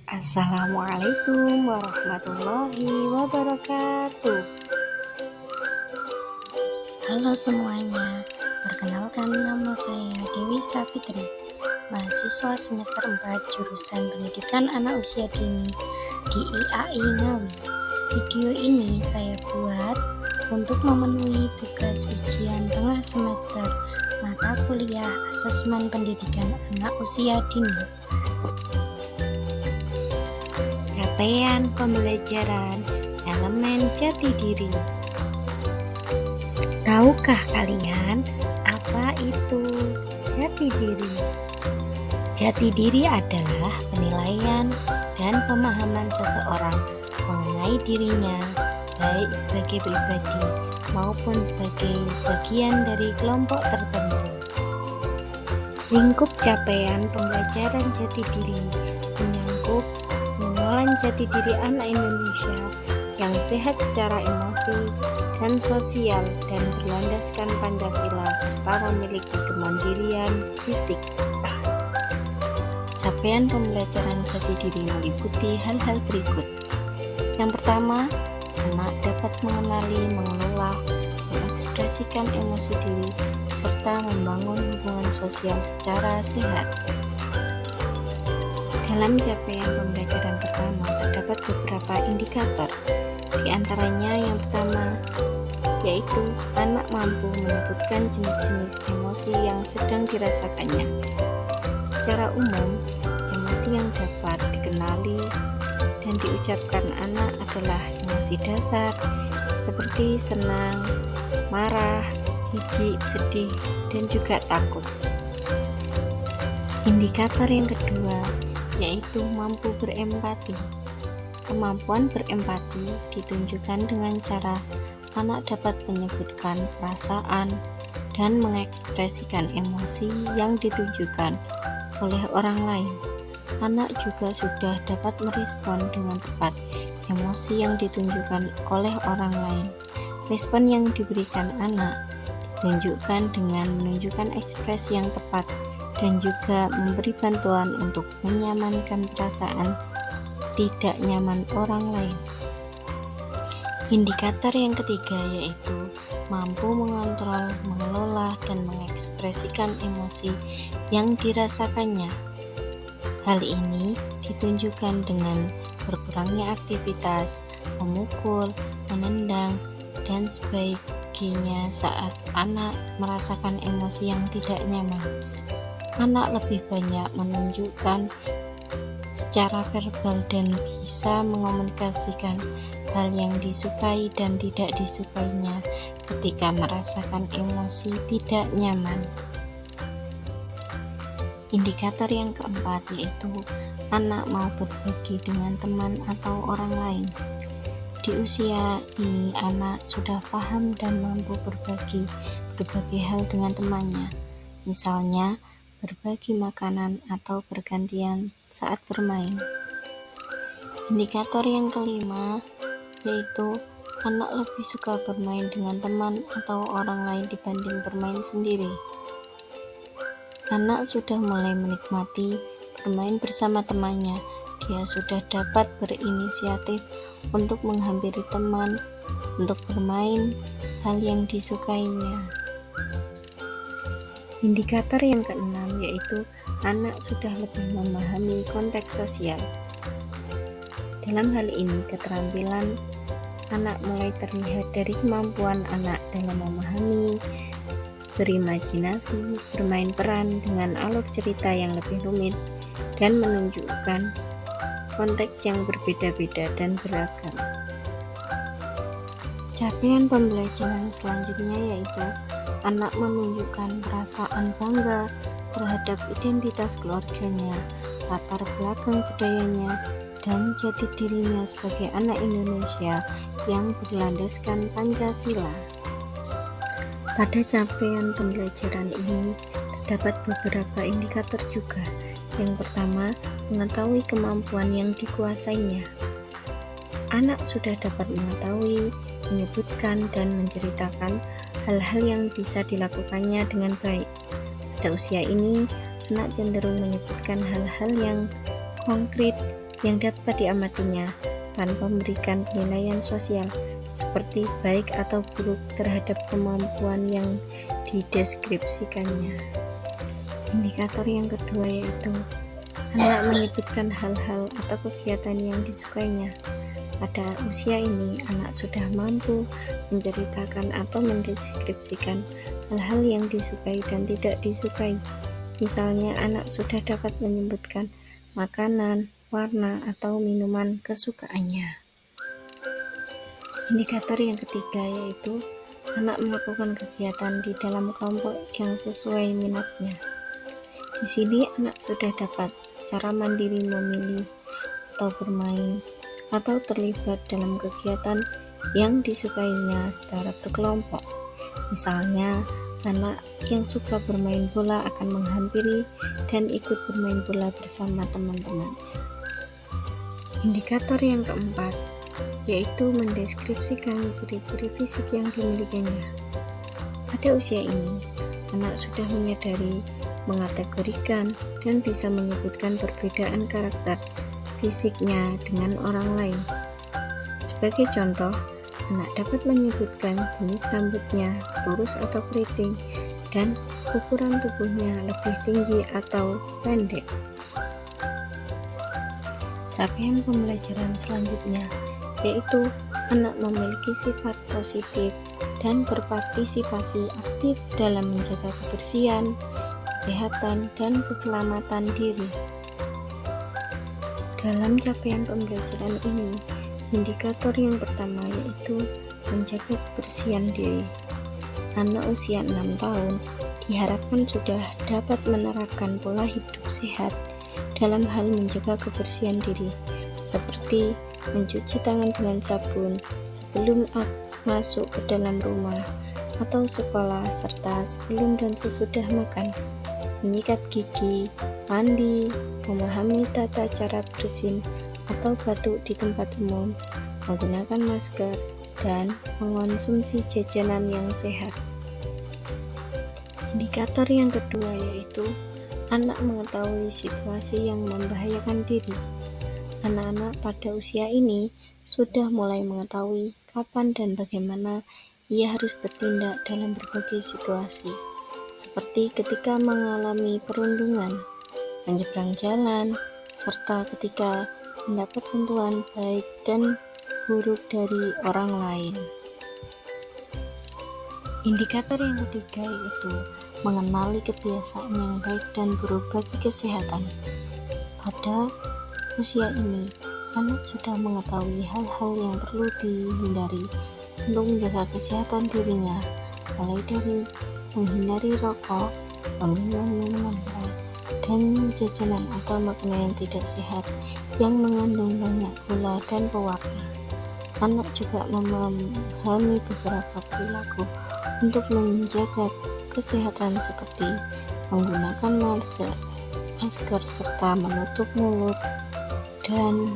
Assalamualaikum warahmatullahi wabarakatuh. Halo semuanya, perkenalkan nama saya Dewi Safitri, mahasiswa semester 4 jurusan Pendidikan Anak Usia Dini di IAI Ngawi. Video ini saya buat untuk memenuhi tugas ujian tengah semester mata kuliah Asesmen Pendidikan Anak Usia Dini. Capaian pembelajaran elemen jati diri. Tahukah kalian apa itu jati diri? Jati diri adalah penilaian dan pemahaman seseorang mengenai dirinya, baik sebagai pribadi maupun sebagai bagian dari kelompok tertentu. Lingkup capaian pembelajaran jati diri menyangkut pengenalan jati diri anak Indonesia yang sehat secara emosi dan sosial dan berlandaskan Pancasila serta memiliki kemandirian fisik. Capaian pembelajaran jati diri meliputi hal-hal berikut. Yang pertama, anak dapat mengenali, mengelola, mengekspresikan emosi diri, serta membangun hubungan sosial secara sehat. Dalam capaian pembelajaran pertama terdapat beberapa indikator. Di antaranya yang pertama yaitu anak mampu menyebutkan jenis-jenis emosi yang sedang dirasakannya. Secara umum, emosi yang dapat dikenali dan diucapkan anak adalah emosi dasar seperti senang, marah, jijik, sedih, dan juga takut. Indikator yang kedua yaitu mampu berempati. Kemampuan berempati ditunjukkan dengan cara anak dapat menyebutkan perasaan dan mengekspresikan emosi yang ditunjukkan oleh orang lain. Anak juga sudah dapat merespon dengan tepat emosi yang ditunjukkan oleh orang lain. Respon yang diberikan anak ditunjukkan dengan menunjukkan ekspresi yang tepat dan juga memberi bantuan untuk menyamankan perasaan tidak nyaman orang lain. Indikator yang ketiga yaitu mampu mengontrol, mengelola, dan mengekspresikan emosi yang dirasakannya. Hal ini ditunjukkan dengan berkurangnya aktivitas, memukul, menendang, dan sebagainya saat anak merasakan emosi yang tidak nyaman. Anak lebih banyak menunjukkan secara verbal dan bisa mengomunikasikan hal yang disukai dan tidak disukainya ketika merasakan emosi tidak nyaman. Indikator yang keempat yaitu anak mau berbagi dengan teman atau orang lain. Di usia ini anak sudah paham dan mampu berbagi berbagai hal dengan temannya, misalnya berbagi makanan atau bergantian saat bermain. Indikator yang kelima yaitu anak lebih suka bermain dengan teman atau orang lain dibanding bermain sendiri. Anak sudah mulai menikmati bermain bersama temannya. Dia sudah dapat berinisiatif untuk menghampiri teman untuk bermain hal yang disukainya. Indikator yang keenam yaitu anak sudah lebih memahami konteks sosial. Dalam hal ini, keterampilan anak mulai terlihat dari kemampuan anak dalam memahami, berimajinasi, bermain peran dengan alur cerita yang lebih rumit, dan menunjukkan konteks yang berbeda-beda dan beragam. Capaian pembelajaran selanjutnya yaitu anak menunjukkan perasaan bangga terhadap identitas keluarganya, latar belakang budayanya, dan jati dirinya sebagai anak Indonesia yang berlandaskan Pancasila. Pada capaian pembelajaran ini terdapat beberapa indikator juga. Yang pertama, mengetahui kemampuan yang dikuasainya. Anak sudah dapat mengetahui, menyebutkan, dan menceritakan hal-hal yang bisa dilakukannya dengan baik. Pada usia ini, anak cenderung menyebutkan hal-hal yang konkret yang dapat diamatinya tanpa memberikan penilaian sosial seperti baik atau buruk terhadap kemampuan yang dideskripsikannya. Indikator yang kedua yaitu anak menyebutkan hal-hal atau kegiatan yang disukainya. Pada usia ini, anak sudah mampu menceritakan atau mendeskripsikan hal-hal yang disukai dan tidak disukai. Misalnya, anak sudah dapat menyebutkan makanan, warna, atau minuman kesukaannya. Indikator yang ketiga yaitu anak melakukan kegiatan di dalam kelompok yang sesuai minatnya. Di sini anak sudah dapat secara mandiri memilih atau bermain atau terlibat dalam kegiatan yang disukainya secara berkelompok. Misalnya, anak yang suka bermain bola akan menghampiri dan ikut bermain bola bersama teman-teman. Indikator yang keempat yaitu mendeskripsikan ciri-ciri fisik yang dimilikinya. Pada usia ini, anak sudah menyadari, mengategorikan, dan bisa menyebutkan perbedaan karakter fisiknya dengan orang lain. Sebagai contoh, anak dapat menyebutkan jenis rambutnya, lurus atau keriting, dan ukuran tubuhnya lebih tinggi atau pendek. Capaian pembelajaran selanjutnya yaitu anak memiliki sifat positif dan berpartisipasi aktif dalam menjaga kebersihan, kesehatan, dan keselamatan diri. Dalam capaian pembelajaran ini, indikator yang pertama yaitu menjaga kebersihan diri. Anak usia 6 tahun diharapkan sudah dapat menerapkan pola hidup sehat dalam hal menjaga kebersihan diri, seperti mencuci tangan dengan sabun sebelum masuk ke dalam rumah atau sekolah, serta sebelum dan sesudah makan, menyikat gigi, mandi, memahami tata cara bersin atau batuk di tempat umum, menggunakan masker, dan mengonsumsi jajanan yang sehat. Indikator yang kedua yaitu anak mengetahui situasi yang membahayakan diri. Anak-anak pada usia ini sudah mulai mengetahui kapan dan bagaimana ia harus bertindak dalam berbagai situasi, seperti ketika mengalami perundungan, menyeberang jalan, serta ketika mendapat sentuhan baik dan buruk dari orang lain. Indikator yang ketiga yaitu mengenali kebiasaan yang baik dan buruk bagi kesehatan. Pada usia ini, anak sudah mengetahui hal-hal yang perlu dihindari untuk menjaga kesehatan dirinya, mulai dari menghindari rokok, meminum minuman keras, dan jajanan atau makanan yang tidak sehat yang mengandung banyak gula dan pewarna. Anak juga memahami beberapa perilaku untuk menjaga kesehatan seperti menggunakan masker serta menutup mulut dan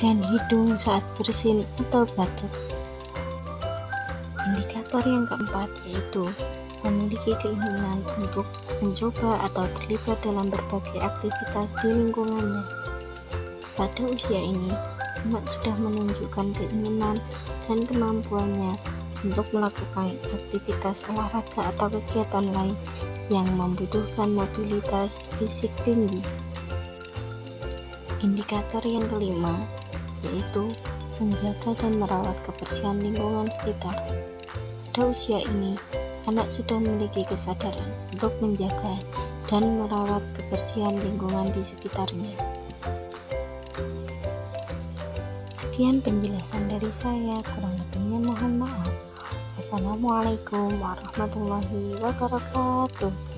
hidung saat bersin atau batuk. Indikator yang keempat yaitu memiliki keinginan untuk mencoba atau terlibat dalam berbagai aktivitas di lingkungannya. Pada usia ini, anak sudah menunjukkan keinginan dan kemampuannya untuk melakukan aktivitas olahraga atau kegiatan lain yang membutuhkan mobilitas fisik tinggi. Indikator yang kelima yaitu menjaga dan merawat kebersihan lingkungan sekitar. Pada usia ini, anak sudah memiliki kesadaran untuk menjaga dan merawat kebersihan lingkungan di sekitarnya. Sekian penjelasan dari saya, kurang lebihnya mohon maaf. Wassalamualaikum warahmatullahi wabarakatuh.